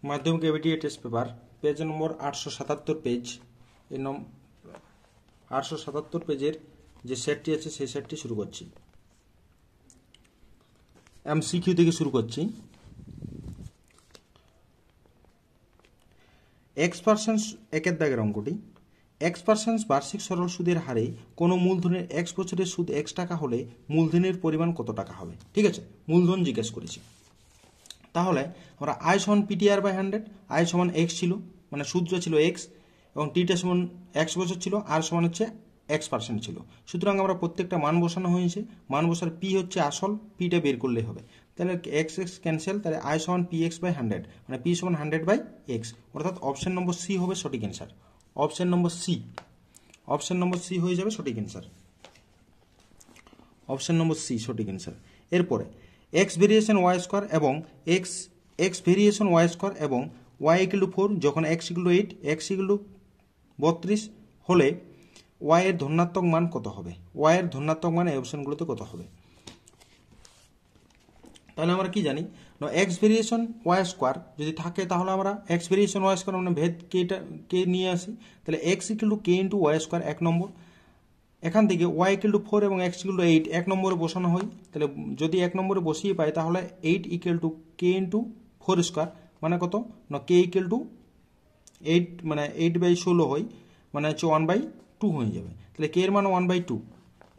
মাধ্যমিক ABTA test paper page নম্বর 877 page. এই 877 পেজের যে সেটটি আছে সেই সেটটি শুরু করছি। এমসিকিউ থেকে শুরু করছি। X% একের দাগের অঙ্কটি। X% বার্ষিক সরল সুদের হারে কোনো মূলধনের X বছরের সুদ X টাকা হলে মূলধনের পরিমাণ কত টাকা হবে? ঠিক আছে, মূলধন জিজ্ঞেস করেছি। তাহলে আমরা আই সমান পিটিআর বাই 100, আই সমান এক্স ছিল, মানে সূত্র ছিল এক্স, এবং টিটা সমান এক্স বছর ছিল, আর সমান হচ্ছে X% ছিল। সুতরাং আমরা প্রত্যেকটা মান বসানো হয়েছে, মান বসার পি হচ্ছে আসল, পিটা বের করলেই হবে। তাহলে এক্স এক্স ক্যান্সেল, তাহলে আই সমান পি এক্স বাই 100, মানে পি সমান 100 বাই এক্স, অর্থাৎ অপশন নম্বর সি হবে সঠিক অ্যান্সার। অপশন নম্বর সি হয়ে যাবে সঠিক অ্যান্সার। অপশন নম্বর সি সঠিক অ্যান্সার। এরপরে এক্স ভেরিয়েশন ওয়াই স্কোয়ার এবং এক্স ভেরিয়েশন ওয়াই স্কোয়ার এবং ওয়াই ইকুয়াল টু 4 যখন x equal two 8, x equal two 32 হলে ওয়াই এর ধনাত্মক মান কত হবে? ওয়াই এর ধনাত্মক মান এই অপশনগুলোতে কত হবে? তাহলে আমরা কি জানি, এক্স ভেরিয়েশন ওয়াই স্কোয়ার যদি থাকে তাহলে আমরা এক্স ভেরিয়েশন ওয়াই স্কোয়ার মানে ভেদ কে নিয়ে আসি, তাহলে x equal to k into y square 1 number. এখান থেকে ওয়াই ইকুয়াল টু 4 এবং এক্স ইকুয়াল টু 8 1 নম্বরে বসানো হয়, তাহলে যদি 1 নম্বরে বসিয়ে পাই তাহলে 8 equal to k into 4 square মানে কত না, কে ইকুয়াল টু 8 মানে 8/16 হয়, মানে হচ্ছে 1/2 হয়ে যাবে। তাহলে কে এর মান 1/2।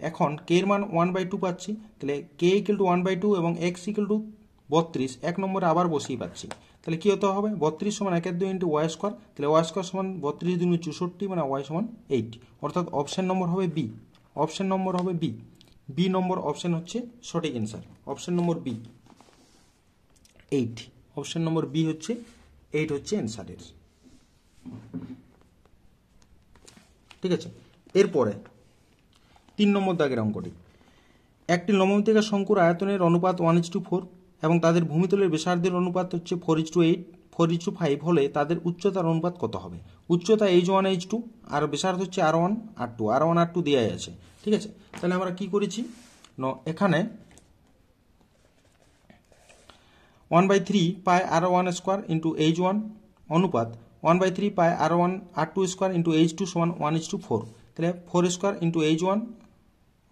এখন কে এর মান 1/2 পাচ্ছি, তাহলে কে ইকুয়াল টু 1/2 এবং এক্স ইকুয়াল টু 32 1 নম্বরে আবার বসিয়ে পাচ্ছি। তাহলে কি হতে হবে, 32 সমান 1/2 ইন্টু ওয়াই স্কোয়ার, তাহলে ওয়াই স্কোয়ার সমান 32 × 64 মানে ওয়াই সমান 8, অর্থাৎ অপশন নম্বর হবে বি। অপশন নম্বর হবে বি। বি নম্বর অপশন হচ্ছে সঠিক অ্যান্সার। অপশন নম্বর বি 8। অপশন নম্বর বি হচ্ছে 8 হচ্ছে অ্যান্সারের। ঠিক আছে, এরপরে 3 নম্বর দাগের অঙ্কটি। একটি লম্বমৃত্তিকা শঙ্কুর আয়তনের অনুপাত 1:4 এবং তাদের ভূমিতলের ব্যাসার্ধের অনুপাত হচ্ছে 4:8 4:5 হলে তাদের উচ্চতার অনুপাত কত হবে? উচ্চতা h1 h2 আর ব্যাসার্ধ হচ্ছে r1 r2 দেওয়াই আছে। ঠিক আছে, তাহলে আমরা কি করেছি, এখানে 1/3 পাই r1 স্কোয়ার ইন্টু h1 অনুপাত 1/3 পাই r1 r2 square into h2 সমান 1:4, তাহলে 4 স্কোয়ার ইন্টু h1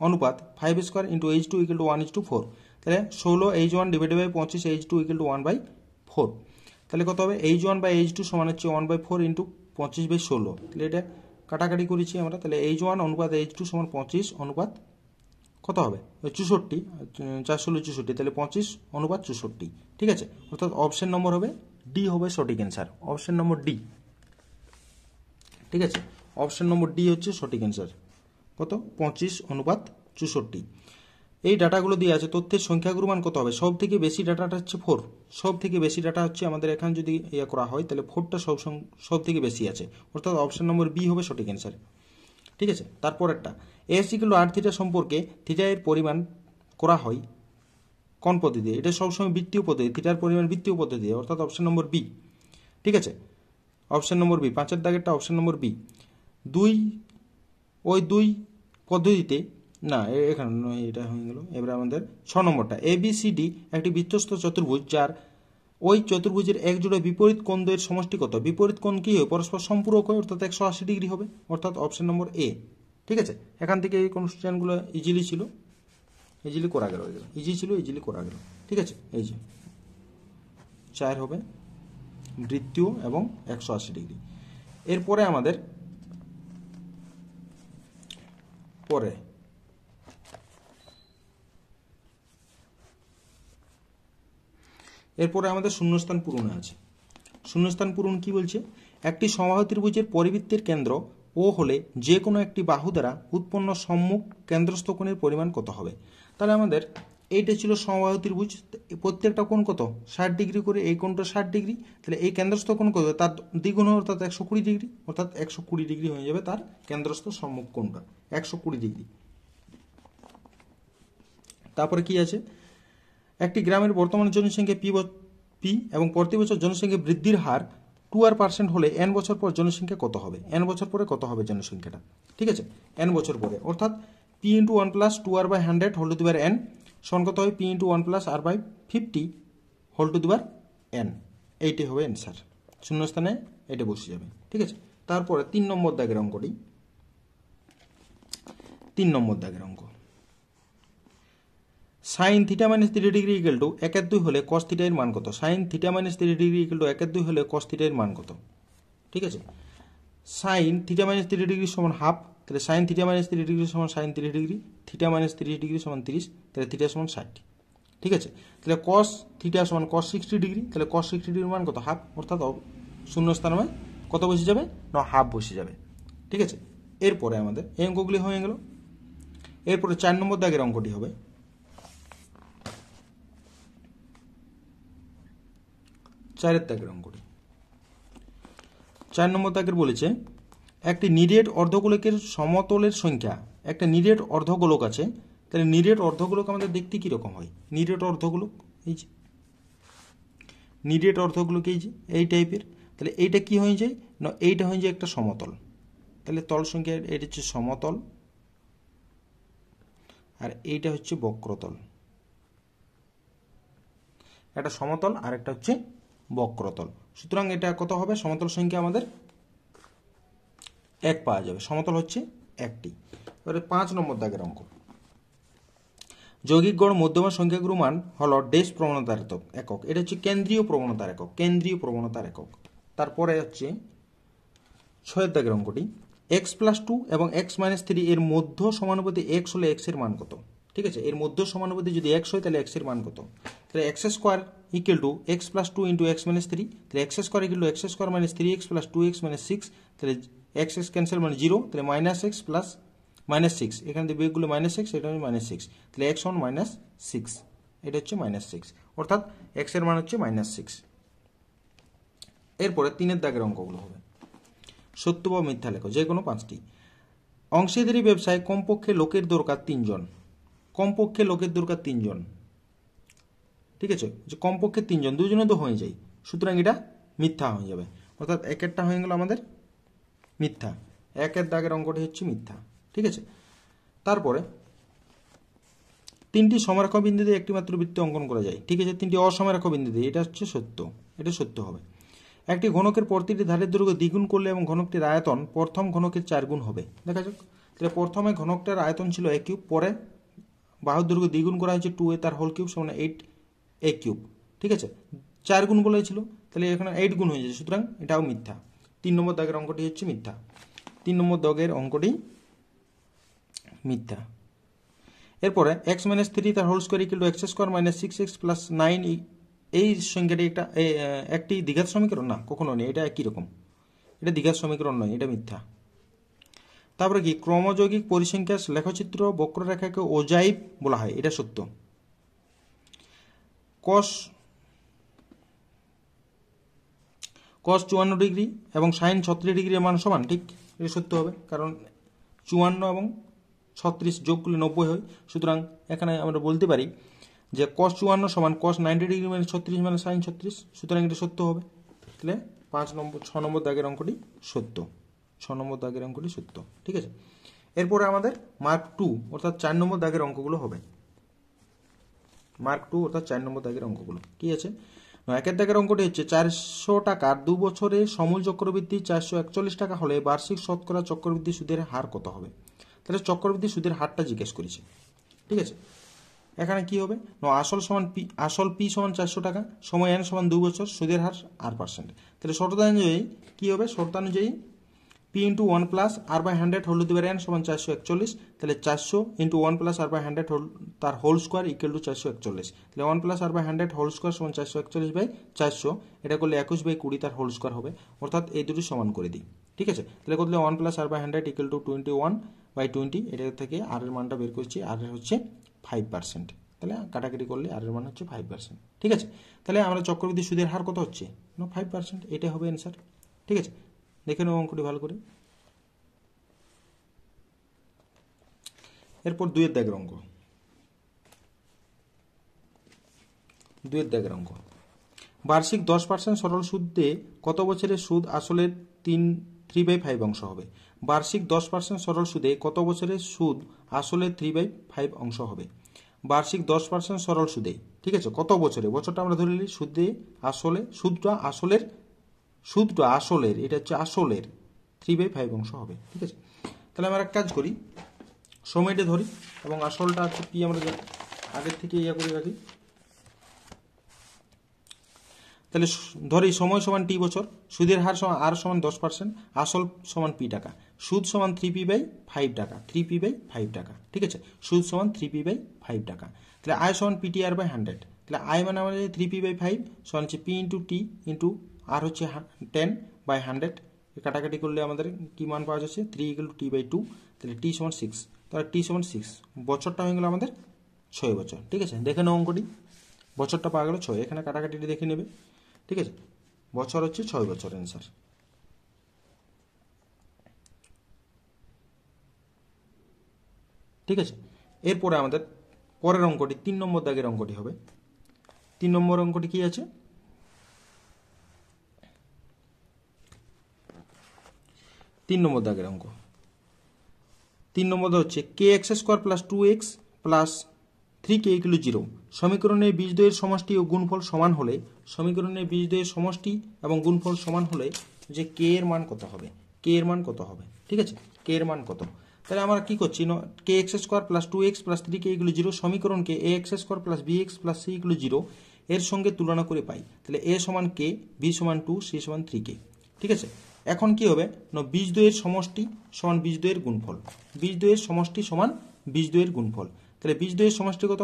অনুপাত 5 square into h2 equal to 1:4, তাহলে 16 h1 divided by 25 h2 equal to 1/4। তাহলে কত হবে, h1 বাই h2 সমান হচ্ছে 1/4 ইন্টু 25/16, তাহলে এটা কাটাকাটি করেছি আমরা, তাহলে h1 অনুপাত h2 সমান 25 অনুপাত কত হবে 64, 4/16 তাহলে 25 অনুপাত 64। ঠিক আছে, অর্থাৎ অপশন নম্বর হবে ডি হবে সঠিক অ্যান্সার। অপশন নম্বর ডি। ঠিক আছে, অপশন নম্বর ডি হচ্ছে সঠিক অ্যান্সার। কত, 25 অনুপাত 64। এই ডাটাগুলো দিয়ে আছে। তথ্যের সংখ্যাগুরু মান কত হবে? সব থেকে বেশি ডাটাটা হচ্ছে 4, সব থেকে বেশি ডাটা হচ্ছে আমাদের এখানে যদি ইয়ে করা হয় তাহলে 4টা সব থেকে বেশি আছে, অর্থাৎ অপশন নম্বর বি হবে সঠিক অ্যান্সার। ঠিক আছে, তারপর একটা s equal to r theta সম্পর্কে থিটা এর পরিমাণ করা হয় কোন পদ্ধতি? এটা সবসময় বৃত্তীয় পদ্ধতি, থিটার পরিমাণ বৃত্তীয় পদ্ধতি, অর্থাৎ অপশন নম্বর বি। ঠিক আছে, অপশন নম্বর বি, 5-এর দাগেরটা অপশন নম্বর বি। ওই দুই পদ্ধতিতে না, এখানে এটা হয়ে গেল। এবার আমাদের 6 নম্বরটা, ABCD একটি বৃত্তস্থ চতুর্ভুজ যার ওই চতুর্ভুজের এক জোড়া বিপরীত কোণদ্বয়ের সমষ্টি কত? বিপরীত কোণ কি হয়? পরস্পর সম্পূরক হয়, অর্থাৎ 180 ডিগ্রি হবে, অর্থাৎ অপশন নম্বর এ। ঠিক আছে, এখান থেকে এই কোশ্চেনগুলো ইজিলি ছিল, ইজিলি করা গেল, ইজি ছিল, ইজিলি করা গেল। ঠিক আছে, এই যে 4 হবে বৃত্তীয় এবং 180 ডিগ্রি। এরপরে আমাদের শূন্যস্থান পূরণে আছে। শূন্যস্থান পূরণ কি বলছে, একটি সমবাহু ত্রিভুজের পরিবৃত্তের কেন্দ্র ও হলে যে কোনো একটি বাহু দ্বারা উৎপন্ন সম্মুখ কেন্দ্রস্থ কোণের পরিমাণ কত হবে? তাহলে আমাদের এইটা ছিল সমবাহু ত্রিভুজ, প্রত্যেকটা কোণ কত 60 ডিগ্রি করে, এই কোণটা 60 ডিগ্রি, তাহলে এই কেন্দ্রস্থ কোণ কত? তার দ্বিগুণ, অর্থাৎ 120 ডিগ্রি, অর্থাৎ 120 ডিগ্রি হয়ে যাবে তার কেন্দ্রস্থ সম্মুখ কোণটা 120 ডিগ্রি। তারপরে কি আছে, একটি গ্রামের বর্তমান জনসংখ্যা পি এবং প্রতি বছর জনসংখ্যা বৃদ্ধির হার 2% হলে n বছর পর জনসংখ্যা কত হবে? n বছর পরে কত হবে জনসংখ্যাটা? ঠিক আছে, n বছর পরে, অর্থাৎ p × 1 + 2r/100 whole to the power n সমান কত হয়? p × 1 + r/50 whole to the power n। এইটি হবে অ্যান্সার, শূন্যস্থানে এটা বসে যাবে। ঠিক আছে, তারপরে 3 নম্বর দাগের অঙ্কটি। 3 নম্বর দাগের অঙ্ক, sine theta minus 3 degree equal to 1/2 হলে কস থিটা এর মান কত? Sine theta minus 3 degree equal to 1/2 হলে কস থিটা এর মান কত? ঠিক আছে, সাইন থিটা মাইনাস 3 ডিগ্রি সমান হাফ, তাহলে সাইন থিটা মাইনাস 3 ডিগ্রি সমান sine 3 degree, theta minus 30 degree সমান 30, তাহলে থিটা সমান 60। ঠিক আছে, তাহলে কস থিটা সমান কস 60 ডিগ্রি, তাহলে কস 60 ডিগ্রির মান কত? হাফ, অর্থাৎ শূন্য স্থানে কত বসে যাবে না, হাফ বসে যাবে। ঠিক আছে, এরপরে আমাদের এই অঙ্কগুলি হয়ে গেল। এরপরে 4 নম্বর দাগের অঙ্কটি হবে। 4 দাগের অঙ্কটি, 4 নম্বর দাগের বলেছে একটি নিরেট অর্ধগোলকের সমতলের সংখ্যা, একটা নিরেট অর্ধগোলক আছে, তাহলে নিরেট অর্ধগোলক আমাদের দেখতে কিরকম হয়? নিরেট অর্ধগোলক এই যে নিরেট অর্ধগোলক এই টাইপের, তাহলে এইটা কি হয়ে যায় না, এইটা হয়ে যায় একটা সমতল। তাহলে তল সংখ্যা এটা হচ্ছে সমতল, আর এইটা হচ্ছে বক্রতল। একটা সমতল আর একটা হচ্ছে বক্রতল। সুতরাং এটা কত হবে? সমতল সংখ্যা আমাদের 1 পাওয়া যাবে, সমতল হচ্ছে 1টি। এবারে 5 নম্বর দাগের অঙ্ক, যৌগিক গড় মধ্যমা সংখ্যাগুরু মান হল ডেশ প্রবণতার একক, এটা হচ্ছে কেন্দ্রীয় প্রবণতার একক, কেন্দ্রীয় প্রবণতার একক। তারপরে হচ্ছে 6 দাগের অঙ্কটি, x+2 এবং x-3 এর মধ্য সমানুপাতি x হলে x এর মান কত? ঠিক আছে, এর মধ্য সমানুপাতি যদি x হয় তাহলে x এর মান কত? তাহলে x square equal two x+2 into x-3, তাহলে x square equal to x square minus 3x plus 2x minus 6, তাহলে x ক্যান্সেল মানে 0, তাহলে মাইনাস x প্লাস মাইনাস 6, এখান থেকে বিয়োগগুলো মাইনাস 6, এটা হচ্ছে মাইনাস 6, তাহলে x সমান মাইনাস 6, এটা হচ্ছে মাইনাস 6, অর্থাৎ x এর মান হচ্ছে মাইনাস 6। এরপরে 3 দাগের অঙ্কগুলো হবে। সত্য বা মিথ্যা লেখো, যে কোনো 5টি। অংশীদারি ব্যবসায় কমপক্ষে লোকের দরকার 3 জন, কমপক্ষে লোকের দরকার 3 জন। ঠিক আছে, যে কমপক্ষে 3 জন, 2 জনে তো হয়ে যায়, সুতরাং এটা মিথ্যা হয়ে যাবে, অর্থাৎ একেরটা হয়ে গেল আমাদের মিথ্যা, 1 দাগের অঙ্কটি হচ্ছে মিথ্যা। ঠিক আছে, তারপরে 3টি সমরেখা বিন্দু দিয়ে একটি মাত্র বৃত্ত অঙ্কন করা যায়। ঠিক আছে, 3টি অসমরেখা বিন্দু দিয়ে, এটা হচ্ছে সত্য, এটা সত্য হবে। একটি ঘনকের প্রতিটি ধারের দৈর্ঘ্য দ্বিগুণ করলে এবং ঘনকটির আয়তন প্রথম ঘনকের 4 গুণ হবে। দেখা যাক, তাহলে প্রথমে ঘনকটার আয়তন ছিল a কিউব, পরে বাহুর দৈর্ঘ্য দ্বিগুণ করা হয়েছে 2a তার হোল কিউব সমান 8a কিউব। ঠিক আছে, 4 গুণ বলেছিল, তাহলে এখানে 8 গুণ হয়ে যাচ্ছে, সুতরাং এটাও মিথ্যা। 3 নম্বর দাগের অঙ্কটি হচ্ছে মিথ্যা, 3 নম্বর দাগের অঙ্কটি মিথ্যা। এরপরে x-3 তার whole square equal to x square minus 6x plus 9, এই সংখ্যাটি একটি দ্বিঘাত সমীকরণ না, কখনো নেই, এটা একই রকম, এটা দ্বিঘাত সমীকরণ নয়, এটা মিথ্যা। তারপরে কি, ক্রমযৌগিক পরিসংখ্যার লেখচিত্র বক্ররেখাকে ওজাইব বলা হয়, এটা সত্য। cos 54 ডিগ্রি এবং sin 36 ডিগ্রির মান সমান, ঠিক, এটা সত্য হবে, কারণ 54 এবং 36 যোগ করলে 90 হয়, সুতরাং এখানে আমরা বলতে পারি যে cos 54 সমান cos 90 ডিগ্রি মানে 36 মানে sin 36, সুতরাং এটা সত্য হবে। তাহলে 6 নম্বর দাগের অঙ্কটি সত্য, 6 নম্বর দাগের অঙ্কটি সত্য। ঠিক আছে, এরপরে আমাদের মার্ক 2 অর্থাৎ 4 নম্বর দাগের অঙ্কগুলো হবে। মার্ক 2 অর্থাৎ 4 নম্বর দাগের অঙ্কগুলো কি আছে? 1 দাগের অঙ্কটি হচ্ছে 400 টাকার 2 বছরে সমূল চক্রবৃদ্ধি 441 টাকা হলে বার্ষিক শতকরা চক্রবৃদ্ধি সুদের হার কত হবে? তাহলে চক্রবৃদ্ধি সুদের হারটা জিজ্ঞেস করেছে। ঠিক আছে, এখানে কি হবে না, আসল সমান পি, আসল পি সমান 400 টাকা, সময় n সমান 2 বছর, সুদের হার r%। তাহলে শর্তানুযায়ী কি হবে? শর্তানুযায়ী P into 1 plus r by 100 whole to the power n সমান 441, তাহলে 400 ইন্টু 1 প্লাস r বাই 100 তার হোল স্কোয়ার ইকুয়াল টু 441, তাহলে 1 plus r by 100 whole square সমান 441 বাই 400, এটা করলে 21 বাই 20 তার হোল স্কোয়ার হবে, অর্থাৎ এই দুটি সমান করে দিই। ঠিক আছে, তাহলে করলে 1 plus r by 100 equal to 21 by 20, এটা থেকে r এর মানটা বের করছি, r এর হচ্ছে 5%, তাহলে কাটাকাটি করলে r এর মান হচ্ছে 5%। ঠিক আছে, তাহলে আমরা চক্রবৃদ্ধি সুদের হার কত হচ্ছে না 5%, এটা হবে অ্যান্সার। ঠিক আছে, দেখে নেব অঙ্কটি ভালো করে। এরপর 2 দাগের অঙ্ক, 2 দাগের অঙ্ক, বার্ষিক 10% সরল সুদে কত বছরের সুদ আসলের 3/5 অংশ হবে? বার্ষিক 10% সরল সুদে কত বছরের সুদ আসলের 3/5 অংশ হবে? বার্ষিক 10% সরল সুদে, ঠিক আছে, কত বছরে, বছরটা আমরা ধরে নিই সুদে আসলে, সুদটা আসলের এটা হচ্ছে আসলের 3/5 অংশ হবে, ঠিক আছে। তাহলে আমরা এক কাজ করি, সময়টা ধরি এবং আসলটা হচ্ছে পি আমরা আগের থেকে ইয়া করে রাখি। তাহলে ধরি সময় সমান টি বছর, সুদের হার সমান আর সমান 10%, আসল সমান পি টাকা, সুদ সমান 3p/5 টাকা, 3p/5 টাকা, ঠিক আছে, সুদ সমান 3p/5 টাকা। তাহলে আয় সমান PTR/100, তাহলে আয় মানে আমাদের 3p/5 সমান হচ্ছে পি ইন্টু টি ইন্টু আর হচ্ছে 10/100, কাটাকাটি করলে আমাদের কি মান পাওয়া যাচ্ছে 3 = t/2, তাহলে টি সমান 6, তাহলে টি সমান 6, বছরটা হয়ে গেল আমাদের 6 বছর, ঠিক আছে। দেখে নাও অঙ্কটি, বছরটা পাওয়া গেল 6, এখানে কাটাকাটিটি দেখে নেবে, ঠিক আছে, বছর হচ্ছে 6 বছর অ্যান্সার। ঠিক আছে, এরপরে আমাদের পরের অঙ্কটি 3 নম্বর দাগের অঙ্কটি হবে। 3 নম্বর অঙ্কটি কি আছে, 3 নম্বর দাগের অঙ্ক। 3 নম্বর হচ্ছে kx² + 2x + 3k = 0 সমীকরণের বীজদ্বয়ের সমষ্টি ও গুণফল সমান হলে, সমীকরণের বীজদ্বয়ের সমষ্টি এবং গুণফল সমান হলে যে k এর মান কত হবে, k এর মান কত হবে, ঠিক আছে, k এর মান কত। তাহলে আমরা কি করছি, kx² + 2x + 3k = 0 সমীকরণকে ax² + bx + c = 0 এর সঙ্গে তুলনা করে পাই। তাহলে a সমান k, b সমান 2, c সমান 3k, ঠিক আছে। এখন কি হবে, বীজদ্বয়ের সমষ্টি সমান বীজদ্বয়ের গুণফল, বীজদ্বয়ের সমষ্টি সমান বীজদ্বয়ের গুণফল। তাহলে বীজদ্বয়ের সমষ্টি কত,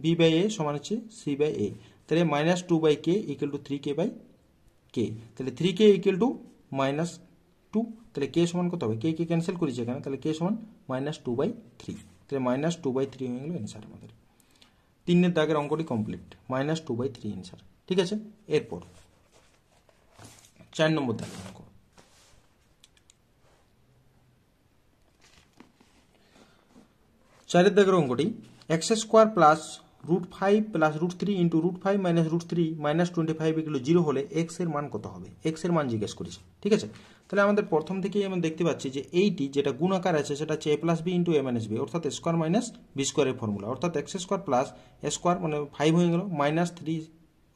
-b/a সমান হচ্ছে c/a, তাহলে -2/k = 3k/k, তাহলে 3k = -2, তাহলে k সমান কত হবে, k কে ক্যান্সেল করেছি এখানে, তাহলে k সমান -2/3, তাহলে -2/3 হয়ে গেল অ্যান্সার আমাদের। 3 দাগের অঙ্কটি কমপ্লিট, -2/3 অ্যান্সার, ঠিক আছে। এরপর 4 নম্বর দাগের অঙ্ক। 4 দাগের অঙ্কটি x² + √5 + √3 × √5 - √3 - 25 = 0 হলে x এর মান কত হবে, x এর মান জিজ্ঞেস করেছে, ঠিক আছে। তাহলে আমাদের প্রথম থেকেই আমরা দেখতে পাচ্ছি যে এইটি যেটা গুণাকার আছে সেটা হচ্ছে a + b × a - b, অর্থাৎ স্কোয়ার মাইনাস বি স্কোয়ারের ফর্মুলা, অর্থাৎ x² + স্কোয়ার মানে 5 হয়ে গেল, -3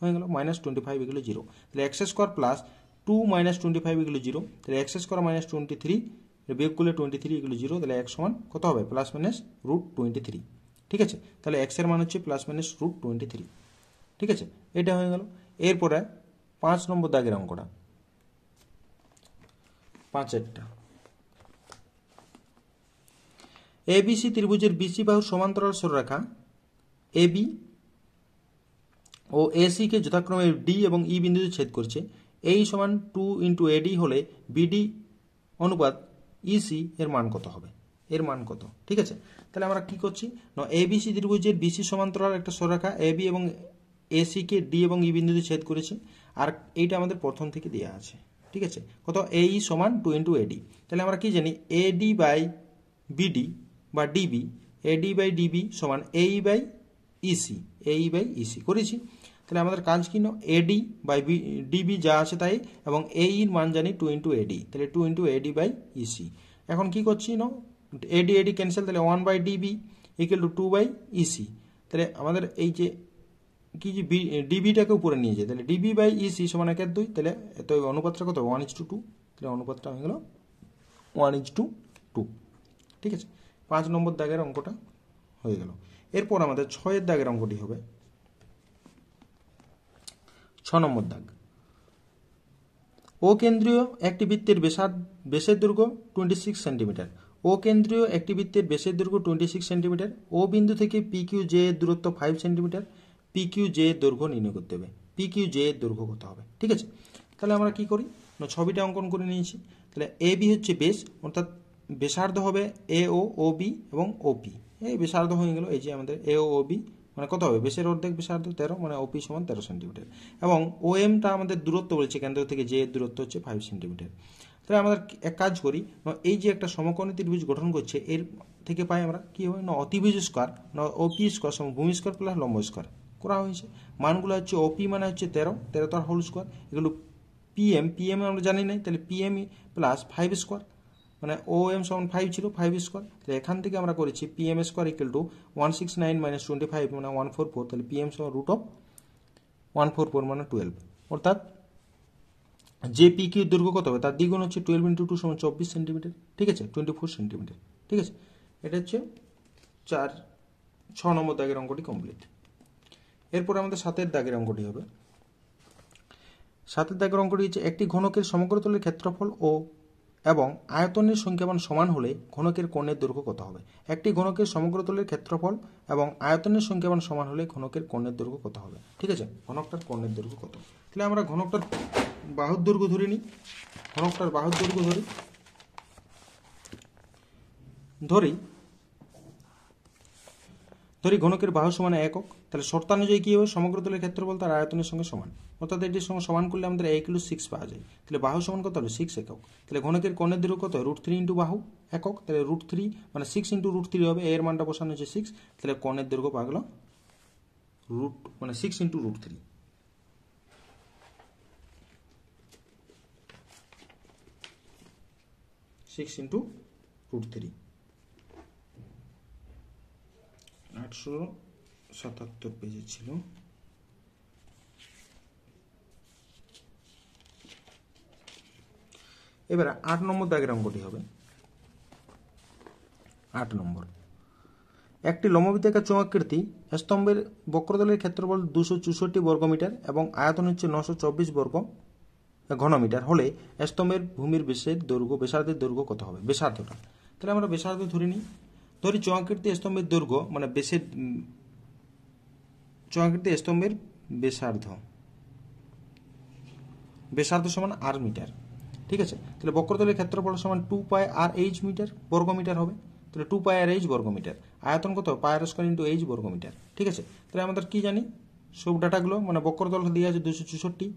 হয়ে গেল, -25 = 0, তাহলে x² + 2 - 25 = 0, তাহলে x² - 23 বিয়োগ করলে 23 = 0, তাহলে x সমান কত হবে, +-√23, ঠিক আছে। তাহলে x এর মান হচ্ছে +-√23, ঠিক আছে, এটা হয়ে গেল। এরপরে 5 নম্বর দাগের অঙ্কটা, 5-এরটা ABC ত্রিভুজের BC বাহুর সমান্তরাল সরলরেখা AB ও AC কে যথাক্রমে D এবং E বিন্দুতে ছেদ করছে, এই সমান 2 × AD হলে BD অনুপাত EC এর মান কত হবে, এর মান কত, ঠিক আছে। তাহলে আমরা কি করছি, ABC ত্রিভুজের BC সমান্তরাল একটা সরলরেখা AB এবং AC কে D এবং E বিন্দুতে ছেদ করেছে, আর এইটা আমাদের প্রথম থেকে দেওয়া আছে, ঠিক আছে, কত, AE সমান 2 × AD। তাহলে আমরা কি জানি, AD/BD বা DB, AD/DB সমান AE/EC, AE/EC করেছি। তাহলে আমাদের কাজ কি, AD/DB যা আছে তাই, এবং AE এর মান জানি 2 × AD, তাহলে 2 × AD/EC। এখন কি করছি, AD ক্যান্সেল, তাহলে 1/DB = 2/EC, তাহলে আমাদের এই যে কি যে ডিবিটাকে উপরে নিয়ে যায়, তাহলে DB/EC সমান 1/2, তাহলে তো অনুপাতটা কত, 1:2, তাহলে অনুপাতটা হয়ে গেল 1:2, ঠিক আছে। 5 নম্বর দাগের অঙ্কটা হয়ে গেল। এরপর আমাদের 6 দাগের অঙ্কটি হবে। 6 নম্বর দাগ, ও কেন্দ্রীয় একটি বৃত্তের বেসের দৈর্ঘ্য 26 সেন্টিমিটার, ও কেন্দ্রীয় একটি বৃত্তের বেসের দৈর্ঘ্য 26 সেন্টিমিটার, ও বিন্দু থেকে PQJ এর দূরত্ব 5 সেন্টিমিটার, PQJ এর দৈর্ঘ্য নির্ণয় করতে হবে, PQJ এর দৈর্ঘ্য কত হবে, ঠিক আছে। তাহলে আমরা কি করি, ছবিটা অঙ্কন করে নিয়েছি। তাহলে AB হচ্ছে বেস, অর্থাৎ ব্যাসার্ধ হবে AO, OB এবং OP, এই ব্যাসার্ধ হয়ে গেল, এই যে আমাদের AO OB মানে কত হবে, বেসের অর্ধেক ব্যাসার্ধ 13, মানে OP সমান 13 সেন্টিমিটার, এবং OMটা আমাদের দূরত্ব বলছে কেন্দ্র থেকে J এর দূরত্ব হচ্ছে 5 সেন্টিমিটার। তাহলে আমাদের এক কাজ করি, এই যে একটা সমকোণী ত্রিভুজ গঠন করছে এর থেকে পাই আমরা কি হবে, অতিভুজ স্কোয়ার, OP স্কোয়ার সমান ভূমি স্কোয়ার প্লাস লম্ব স্কোয়ার করা হয়েছে। মানগুলো হচ্ছে OP মানে হচ্ছে 13 তার হোল স্কোয়ার, এগুলো PM আমরা জানি নাই, তাহলে PM প্লাস 5 স্কোয়ার, মানে ও এম সমান 5 ছিল 5 স্কোয়ার, তাহলে এখান থেকে আমরা করেছি P M square equal to 169 minus 25 মানে 144, তাহলে পি এম সমান রুট অফ 144 মানে 12, অর্থাৎ যে পি কিউ দৈর্ঘ্য কত হবে তার দ্বিগুণ হচ্ছে 12 ইন্টু 2 সমান 24 সেন্টিমিটার, ঠিক আছে, 24 সেন্টিমিটার, ঠিক আছে। এটা হচ্ছে 6 নম্বর দাগের অঙ্কটি কমপ্লিট। এরপরে আমাদের 7 দাগের অঙ্কটি হবে। 7 দাগের অঙ্কটি হচ্ছে একটি ঘনকের সমগ্রতলের ক্ষেত্রফল এবং আয়তনের সংখ্যামান সমান হলে ঘনকের কোণের দৈর্ঘ্য কত হবে। একটি ঘনকের সমগ্রতলের ক্ষেত্রফল এবং আয়তনের সংখ্যামান সমান হলে ঘনকের কোণের দৈর্ঘ্য কত হবে, ঠিক আছে, ঘনকটার কোণের দৈর্ঘ্য কত। তাহলে আমরা ঘনকটার বাহুর দৈর্ঘ্য ধরে নিই, ঘনকটার বাহুর দৈর্ঘ্য ধরি ঘনকের বাহু সমান একক, তাহলে শর্তানুযায়ী কি হবে, সমগ্রতলের ক্ষেত্রফল তার আয়তনের সঙ্গে সমান, অর্থাৎ এটির সঙ্গে সমান করলে আমাদের a = 6 পাওয়া যায়। তাহলে বাহু সমান কত হবে, 6 একক। তাহলে ঘনকের কোণের দৈর্ঘ্য কত, √3 ইন্টু বাহু একক, তাহলে √3 মানে 6 ইন্টু √3 হবে, এর মানটা বসানো হচ্ছে 6, তাহলে কোণের দৈর্ঘ্য পাওয়া গেল মানে 6 ইন্টু √3, 6 ইন্টু √3, 877 পেজে ছিল। এবারে 8 নম্বর দাগের অঙ্কটি হবে। 8 নম্বর, একটি লম্ববৃত্তাকার চৌম্বকাকৃতি স্তম্ভের বক্রতলের ক্ষেত্রফল 264 বর্গমিটার এবং আয়তন হচ্ছে 924 বর্গ ঘনমিটার হলে স্তম্ভের ভূমির ব্যাসার্ধের দৈর্ঘ্য কত হবে, ব্যাসার্ধটা। তাহলে আমরা ব্যাসার্ধ ধরে নিই, ধরি চৌম্বকাকৃতি স্তম্ভের দৈর্ঘ্য মানে চৌম্বকাকৃতি স্তম্ভের ব্যাসার্ধ সমান r মিটার, ঠিক আছে। তাহলে বক্রতলের ক্ষেত্রফল সমান 2πr/h মিটার বর্গমিটার হবে, তাহলে 2πr/h বর্গমিটার, আয়তন কত πr² ইন্টু h বর্গমিটার, ঠিক আছে। তাহলে আমাদের কি জানি সব ডাটাগুলো, মানে বক্রতল দিয়ে আছে 264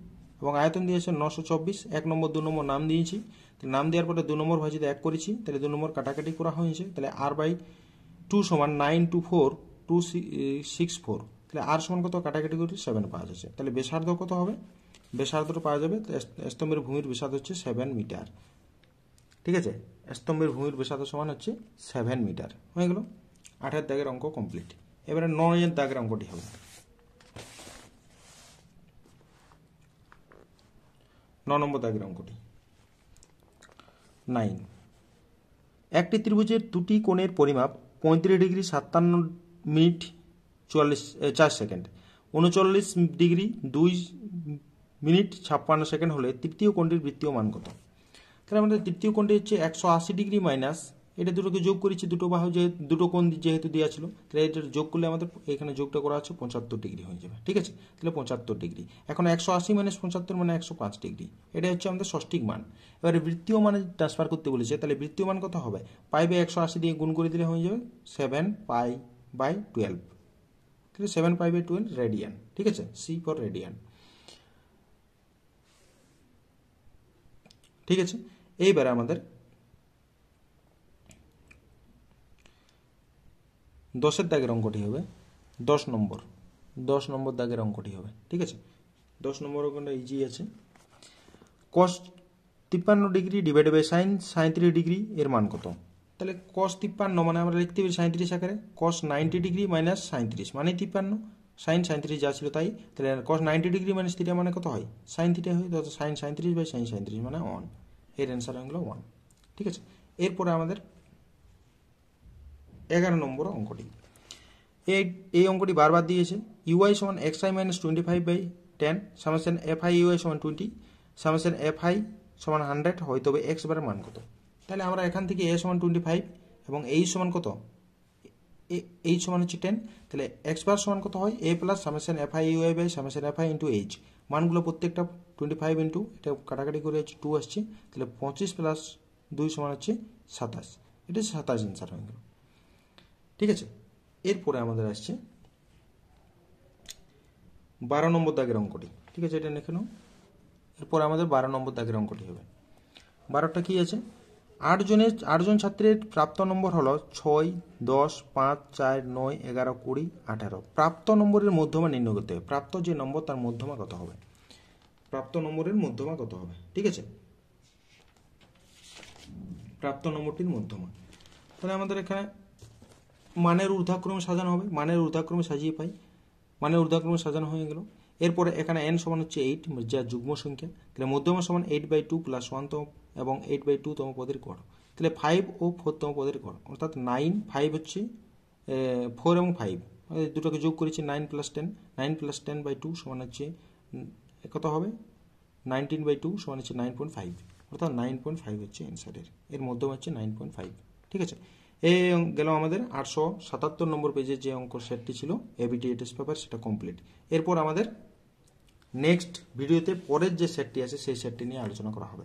এবং আয়তন দিয়েছে 924, 1 নম্বর 2 নম্বর নাম দিয়েছি, তাহলে নাম দেওয়ার পরে 2 নম্বর ভাজিতে 1 করেছি, তাহলে 2 নম্বর কাটাকাটি করা হয়েছে, তাহলে r/2 সমান 924,264, তাহলে r সমান কত কাটাকাটি করে 7 পাওয়া যাচ্ছে। তাহলে ব্যাসার্ধ কত হবে, ব্যাসার্ধটা পাওয়া যাবে, স্তম্ভের ভূমির ব্যাসার্ধ হচ্ছে 7 মিটার, ঠিক আছে, স্তম্ভের ভূমির ব্যাসার্ধ সমান হচ্ছে 7 মিটার, হয়ে গেল। 8 দাগের অঙ্ক কমপ্লিট। এবারে 9 দাগের অঙ্কটি হবে। 9 নম্বর দাগের অঙ্কটি 9, একটি ত্রিভুজের দুটি কোণের পরিমাপ 35 degree 57 minute 4 second, 39 degree 2 minute 56 second হলে তৃতীয় কোণটির বৃত্তীয় মান কত। তাহলে আমাদের তৃতীয় কোণটি হচ্ছে 180 ডিগ্রি মাইনাস, এটা দুটোকে যোগ করেছি, দুটো বাহু দুটো কোণ যেহেতু দেওয়া ছিল, তাহলে এটা যোগ করলে আমাদের এখানে যোগটা করা আছে 75 ডিগ্রি হয়ে যাবে, ঠিক আছে। তাহলে 75 ডিগ্রি, এখন 180 মাইনাস 75 মানে 105 ডিগ্রি, এটা হচ্ছে আমাদের ষষ্ঠিক মান। এবারে বৃত্তীয় মানে ট্রান্সফার করতে বলেছে, তাহলে বৃত্তীয় মান কত হবে, π/180 দিয়ে গুণ করে দিলে হয়ে যাবে 7π/12, তাহলে 7π/12 রেডিয়ান, ঠিক আছে, সি ফর রেডিয়ান, ঠিক আছে। এইবারে আমাদের 10 দাগের অঙ্কটি হবে। 10 নম্বর দাগের অঙ্কটি হবে, ঠিক আছে। 10 নম্বর অঙ্কটা ইজি আছে। cos 53 degree divided by sin 37 degree এর মান কত। তাহলে cos 53 মানে আমরা লিখতে পারি 37 আকারে, cos 90 ডিগ্রি মাইনাস 37 মানে 53, sin 37 যা ছিল তাই, তাহলে cos 90 ডিগ্রি মাইনাস থিটা মানে কত হয়, sin থিটা হয়, তো sin 37 বাই sin 37 মানে 1, এর অ্যান্সার হয়ে গেল 1, ঠিক আছে। এরপরে আমাদের 11 নম্বর অঙ্কটি, এই অঙ্কটি বারবার দিয়েছে, uy সমান xi minus 25/10 summation fi uy সমান 20 সামেশন fi সমান 100 হয়, তবে x বারের মান কত। তাহলে আমরা এখান থেকে a সমান 25 এবং h সমান কত, h সমান হচ্ছে 10, তাহলে x বার সমান কত হয়, a plus summation fi uy by summation fi into h, মানগুলো প্রত্যেকটা 25 ইন্টু এটা কাটাকাটি করে হচ্ছে 2 আসছে, তাহলে 25 প্লাস 2 সমান হচ্ছে 27, এটা 27 অ্যান্সার হয়ে গেল, ঠিক আছে। এরপরে আমাদের আসছে 12 নম্বর দাগের অঙ্কটি, ঠিক আছে, এটা লিখে নাও। এরপরে আমাদের 12 নম্বর দাগের অঙ্কটি হবে। 12টা কি আছে, 8 জন ছাত্রের প্রাপ্ত নম্বর হলো 6, 10, 5, 4, 9, 11, 20, 18। প্রাপ্ত নম্বরের মধ্যমা নির্ণয় করতে হবে, প্রাপ্ত যে নম্বর তার মধ্যমা কত হবে, প্রাপ্ত নম্বরের মধ্যমা কত হবে, ঠিক আছে। প্রাপ্ত নম্বরটির মধ্যমা। তাহলে আমাদের এখানে মানের ঊর্ধ্বক্রমে সাজানো হবে, মানের ঊর্ধ্বক্রমে সাজিয়ে পাই, মানের ঊর্ধ্বক্রমে সাজানো হয়ে গেল। এরপরে এখানে n সমান হচ্ছে 8, যা যুগ্ম সংখ্যা, তাহলে মধ্যমা সমান 8/2 + 1তম এবং 8/2তম পদের গড়, তাহলে 5 ও 4তম পদের গড়, অর্থাৎ 9, 5 হচ্ছে 4 এবং 5 দুটোকে যোগ করেছি, 9 + 10, 9 + 10/2 সমান হচ্ছে কত হবে, 19/2 সমান হচ্ছে 9.5, অর্থাৎ 9.5 হচ্ছে অ্যান্সারের, এর মধ্যমা হচ্ছে 9.5। ঠিক আছে, এই গেল আমাদের 877 নম্বর পেজের যে অঙ্ক সেটটি ছিল এবিটি টেস্ট পেপার, সেটা কমপ্লিট। এরপর আমাদের নেক্সট ভিডিওতে পরের যে সেটটি আছে সেই সেটটি নিয়ে আলোচনা করা হবে।